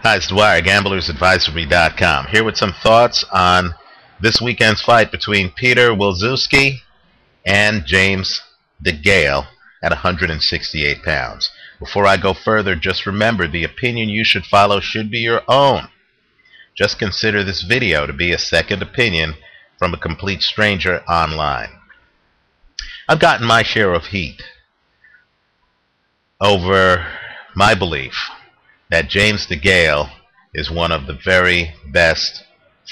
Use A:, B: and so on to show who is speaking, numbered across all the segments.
A: Hi, it's Dwyer, gamblersadvisory.com, here with some thoughts on this weekend's fight between Piotr Wilczewski and James DeGale at 168 pounds. Before I go further, just remember the opinion you should follow should be your own. Just consider this video to be a second opinion from a complete stranger online. I've gotten my share of heat over my belief that James DeGale is one of the very best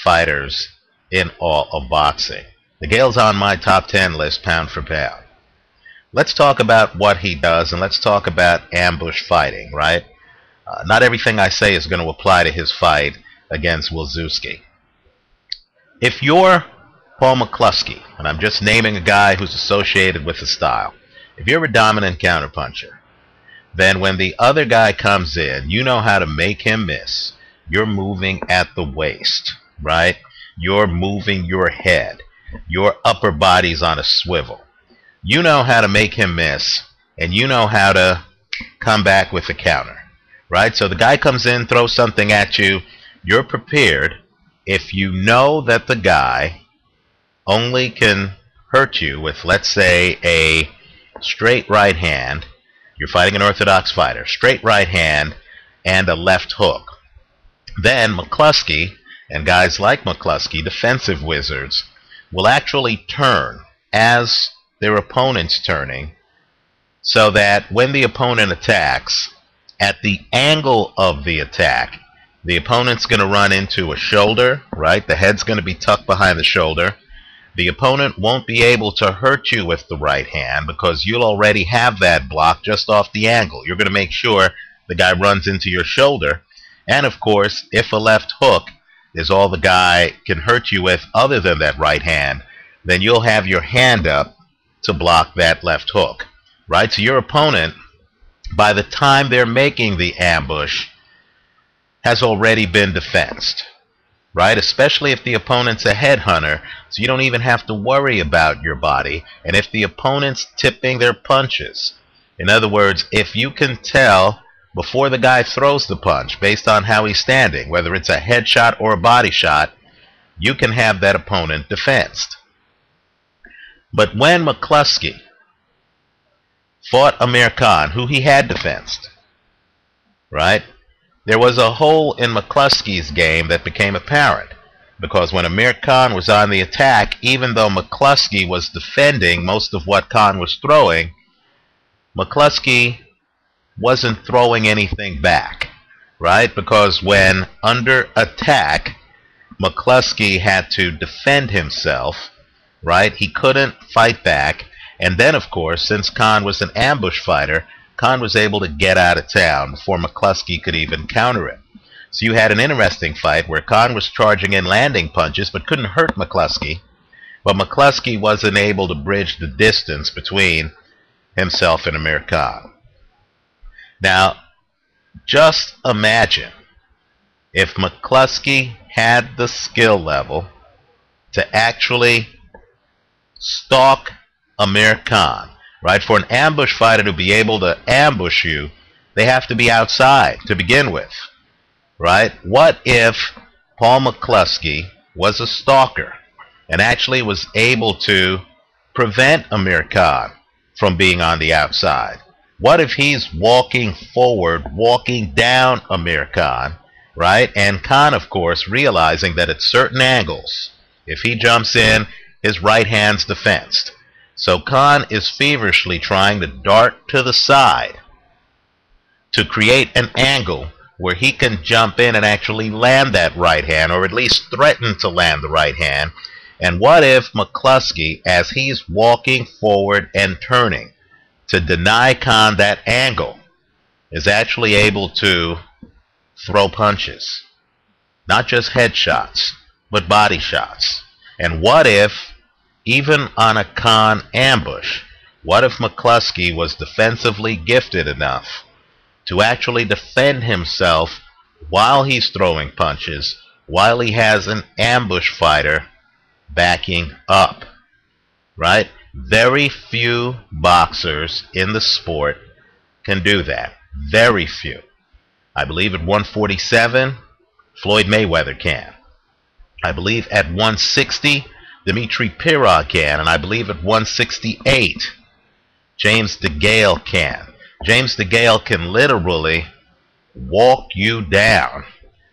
A: fighters in all of boxing. DeGale's on my top 10 list pound for pound. Let's talk about what he does, and let's talk about ambush fighting, right? Not everything I say is going to apply to his fight against Wilczewski. If you're Paul McCluskey, and I'm just naming a guy who's associated with the style, if you're a dominant counterpuncher, then when the other guy comes in, you know how to make him miss. You're moving at the waist, right? You're moving your head. Your upper body's on a swivel. You know how to make him miss, and you know how to come back with a counter, right? So the guy comes in, throws something at you. You're prepared. If you know that the guy only can hurt you with, let's say, a straight right hand, you're fighting an orthodox fighter, straight right hand and a left hook, then McCluskey and guys like McCluskey, defensive wizards, will actually turn as their opponent's turning, so that when the opponent attacks, at the angle of the attack, the opponent's going to run into a shoulder, right? The head's going to be tucked behind the shoulder. The opponent won't be able to hurt you with the right hand because you'll already have that block just off the angle. You're going to make sure the guy runs into your shoulder. And of course, if a left hook is all the guy can hurt you with other than that right hand, then you'll have your hand up to block that left hook, right? So your opponent, by the time they're making the ambush, has already been defensed, right? Especially if the opponent's a headhunter, so you don't even have to worry about your body. And if the opponent's tipping their punches, in other words, if you can tell before the guy throws the punch based on how he's standing, whether it's a headshot or a body shot, you can have that opponent defensed. But when McCluskey fought Amir Khan, who he had defensed, right, there was a hole in McCluskey's game that became apparent, because when Amir Khan was on the attack, even though McCluskey was defending most of what Khan was throwing, McCluskey wasn't throwing anything back, right? Because when under attack, McCluskey had to defend himself, right? He couldn't fight back. And then, of course, since Khan was an ambush fighter, Khan was able to get out of town before McCluskey could even counter it. So you had an interesting fight where Khan was charging in landing punches but couldn't hurt McCluskey, but McCluskey wasn't able to bridge the distance between himself and Amir Khan. Now, just imagine if McCluskey had the skill level to actually stalk Amir Khan. Right? For an ambush fighter to be able to ambush you, they have to be outside to begin with. Right? What if Paul McCluskey was a stalker and actually was able to prevent Amir Khan from being on the outside? What if he's walking forward, walking down Amir Khan, right? And Khan, of course, realizing that at certain angles, if he jumps in, his right hand's defensed. So Khan is feverishly trying to dart to the side to create an angle where he can jump in and actually land that right hand, or at least threaten to land the right hand. And what if McCluskey, as he's walking forward and turning to deny Khan that angle, is actually able to throw punches? Not just headshots, but body shots. And what if, even on a Khan ambush, what if McCluskey was defensively gifted enough to actually defend himself while he's throwing punches, while he has an ambush fighter backing up, right? Very few boxers in the sport can do that. Very few. I believe at 147, Floyd Mayweather can. I believe at 160, Dmitry Pirog can. And I believe at 168, James DeGale can. James DeGale can literally walk you down,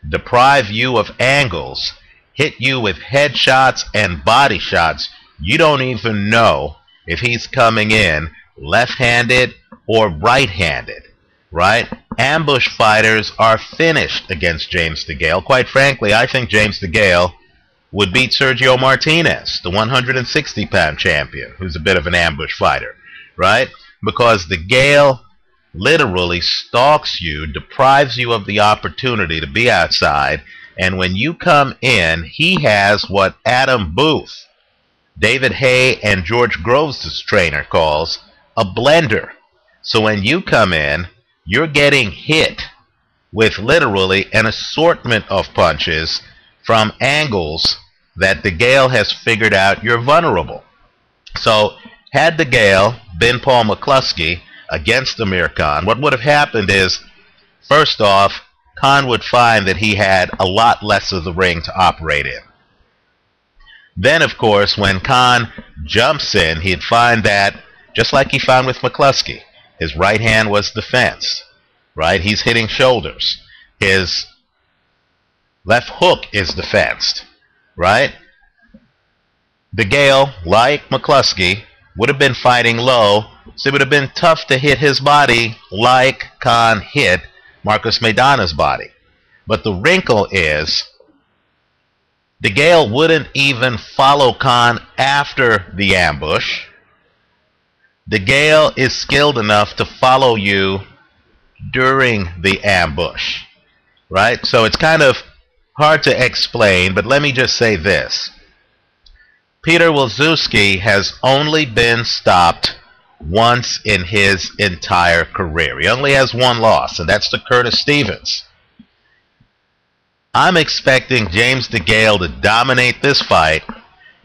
A: deprive you of angles, hit you with headshots and body shots. You don't even know if he's coming in left-handed or right-handed, right? Ambush fighters are finished against James DeGale. Quite frankly, I think James DeGale would beat Sergio Martinez, the 160-pound champion, who's a bit of an ambush fighter, right? Because DeGale literally stalks you, deprives you of the opportunity to be outside, and when you come in, he has what Adam Booth, David Hay, and George Groves' trainer calls a blender. So when you come in, you're getting hit with literally an assortment of punches from angles that DeGale has figured out you're vulnerable. So had DeGale been Paul McCluskey against Amir Khan, what would have happened is, first off, Khan would find that he had a lot less of the ring to operate in. Then, of course, when Khan jumps in, he'd find that, just like he found with McCluskey, his right hand was defense, right? He's hitting shoulders. His left hook is defensed, right? DeGale, like McCluskey, would have been fighting low, so it would have been tough to hit his body like Khan hit Marcos Maidana's body. But the wrinkle is, DeGale wouldn't even follow Khan after the ambush. DeGale is skilled enough to follow you during the ambush, right? So it's kind of hard to explain, but let me just say this. Piotr Wilczewski has only been stopped once in his entire career. He only has one loss, and that's to Curtis Stevens. I'm expecting James DeGale to dominate this fight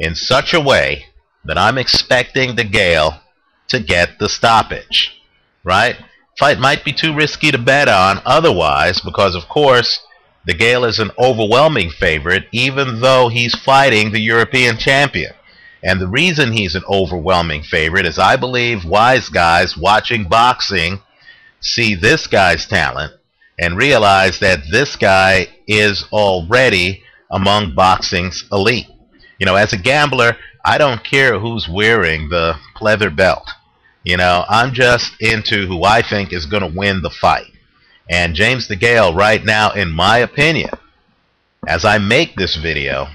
A: in such a way that I'm expecting DeGale to get the stoppage, right? Fight might be too risky to bet on otherwise because, of course, DeGale is an overwhelming favorite even though he's fighting the European champion. And the reason he's an overwhelming favorite is I believe wise guys watching boxing see this guy's talent and realize that this guy is already among boxing's elite. You know, as a gambler, I don't care who's wearing the pleather belt. You know, I'm just into who I think is going to win the fight. And James DeGale right now, in my opinion, as I make this video,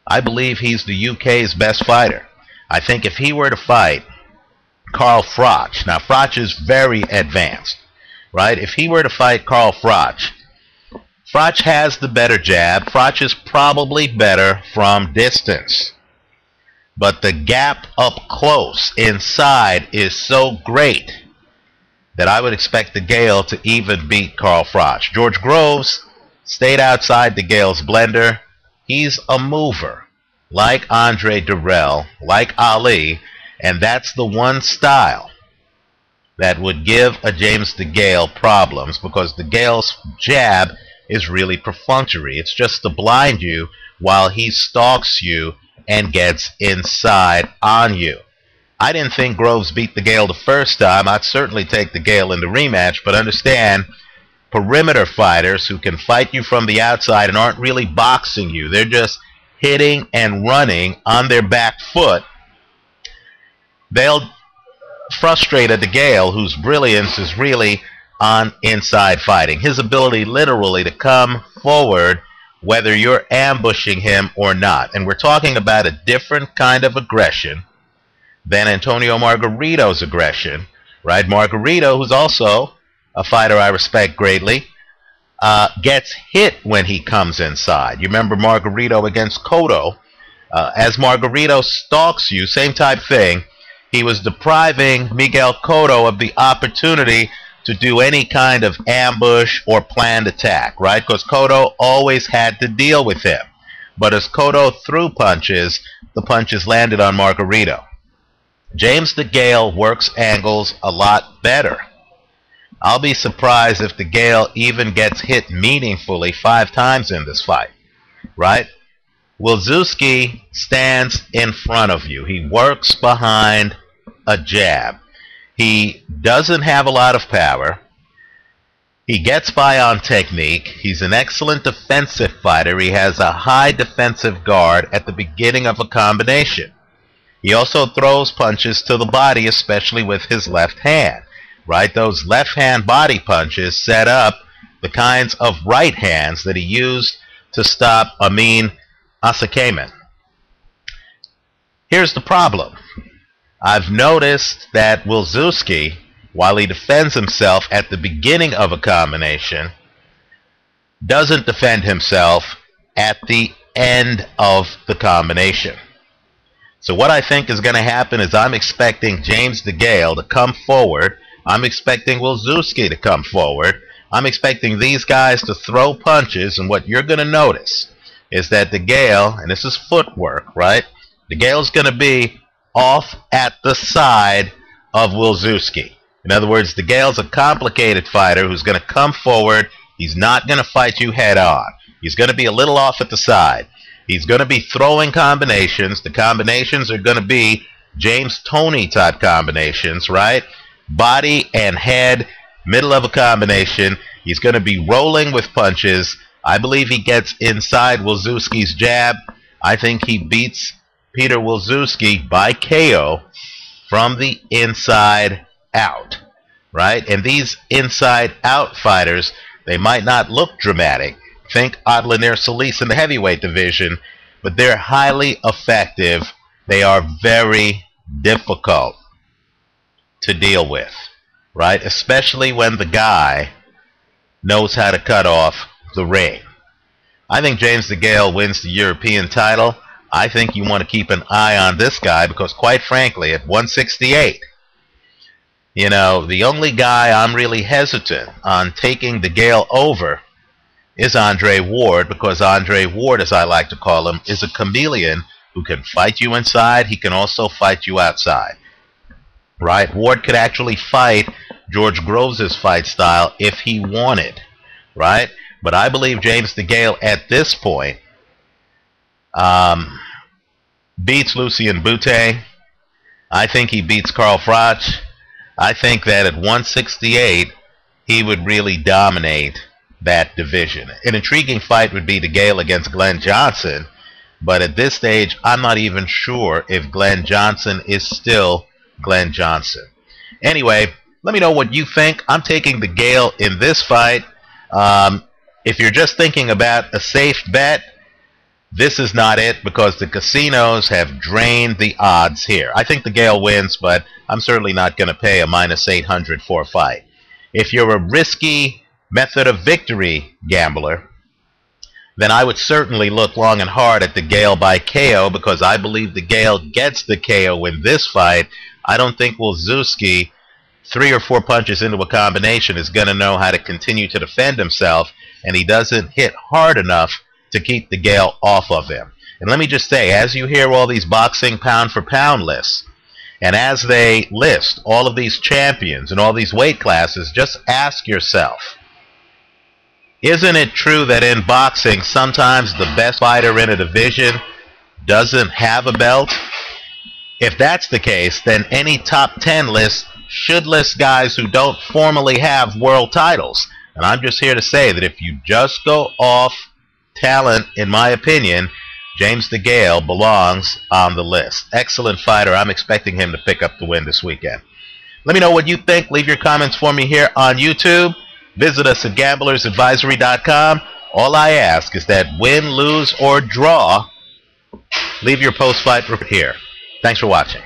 A: I believe he's the UK's best fighter. I think if he were to fight Carl Froch, now Froch is very advanced, right? If he were to fight Carl Froch, Froch has the better jab. Froch is probably better from distance. But the gap up close inside is so great that I would expect DeGale to even beat Carl Froch. George Groves stayed outside DeGale's blender. He's a mover, like Andre Durrell, like Ali, and that's the one style that would give a James DeGale problems because DeGale's jab is really perfunctory. It's just to blind you while he stalks you and gets inside on you. I didn't think Groves beat DeGale the first time. I'd certainly take DeGale in the rematch, but understand, perimeter fighters who can fight you from the outside and aren't really boxing you, they're just hitting and running on their back foot, they'll frustrate a DeGale whose brilliance is really on inside fighting. His ability literally to come forward whether you're ambushing him or not. And we're talking about a different kind of aggression than Antonio Margarito's aggression, right? Margarito, who's also a fighter I respect greatly, gets hit when he comes inside. You remember Margarito against Cotto. As Margarito stalks you, same type thing, he was depriving Miguel Cotto of the opportunity to do any kind of ambush or planned attack, right? Because Cotto always had to deal with him. But as Cotto threw punches, the punches landed on Margarito. James DeGale works angles a lot better. I'll be surprised if DeGale even gets hit meaningfully 5 times in this fight, right? Wilczewski stands in front of you. He works behind a jab. He doesn't have a lot of power. He gets by on technique. He's an excellent defensive fighter. He has a high defensive guard at the beginning of a combination. He also throws punches to the body, especially with his left hand, right? Those left hand body punches set up the kinds of right hands that he used to stop Amin Asakaman. Here's the problem. I've noticed that Wilczewski, while he defends himself at the beginning of a combination, doesn't defend himself at the end of the combination. So what I think is going to happen is I'm expecting James DeGale to come forward. I'm expecting Wilczewski to come forward. I'm expecting these guys to throw punches, and what you're going to notice is that DeGale, and this is footwork, right? DeGale's going to be off at the side of Wilczewski. In other words, DeGale's a complicated fighter who's going to come forward. He's not going to fight you head on. He's going to be a little off at the side. He's going to be throwing combinations. The combinations are going to be James Toney type combinations, right? Body and head, middle of a combination. He's going to be rolling with punches. I believe he gets inside Wilczewski's jab. I think he beats Piotr Wilczewski by KO from the inside out, right? And these inside out fighters, they might not look dramatic. Think Adlanir Solis in the heavyweight division, but they're highly effective. They are very difficult to deal with, right? Especially when the guy knows how to cut off the ring. I think James DeGale wins the European title. I think you want to keep an eye on this guy because, quite frankly, at 168, you know, the only guy I'm really hesitant on taking DeGale over is Andre Ward, because Andre Ward, as I like to call him, is a chameleon who can fight you inside. He can also fight you outside, right? Ward could actually fight George Groves' fight style if he wanted, right? But I believe James DeGale at this point beats Lucien Bute. I think he beats Carl Froch. I think that at 168 he would really dominate that division. An intriguing fight would be DeGale against Glenn Johnson, but at this stage I'm not even sure if Glenn Johnson is still Glenn Johnson. Anyway, let me know what you think. I'm taking DeGale in this fight. If you're just thinking about a safe bet, this is not it, because the casinos have drained the odds here. I think DeGale wins, but I'm certainly not going to pay a -800 for a fight. If you're a risky method of victory gambler, then I would certainly look long and hard at DeGale by KO, because I believe DeGale gets the KO in this fight. I don't think Wilczewski, 3 or 4 punches into a combination, is going to know how to continue to defend himself, and he doesn't hit hard enough to keep DeGale off of him. And let me just say, as you hear all these boxing pound-for-pound lists, and as they list all of these champions and all these weight classes, just ask yourself, isn't it true that in boxing sometimes the best fighter in a division doesn't have a belt? If that's the case, then any top 10 list should list guys who don't formally have world titles. And I'm just here to say that if you just go off talent, in my opinion, James DeGale belongs on the list. Excellent fighter. I'm expecting him to pick up the win this weekend. Let me know what you think. Leave your comments for me here on YouTube. Visit us at gamblersadvisory.com. All I ask is that win, lose, or draw, leave your post-fight report here. Thanks for watching.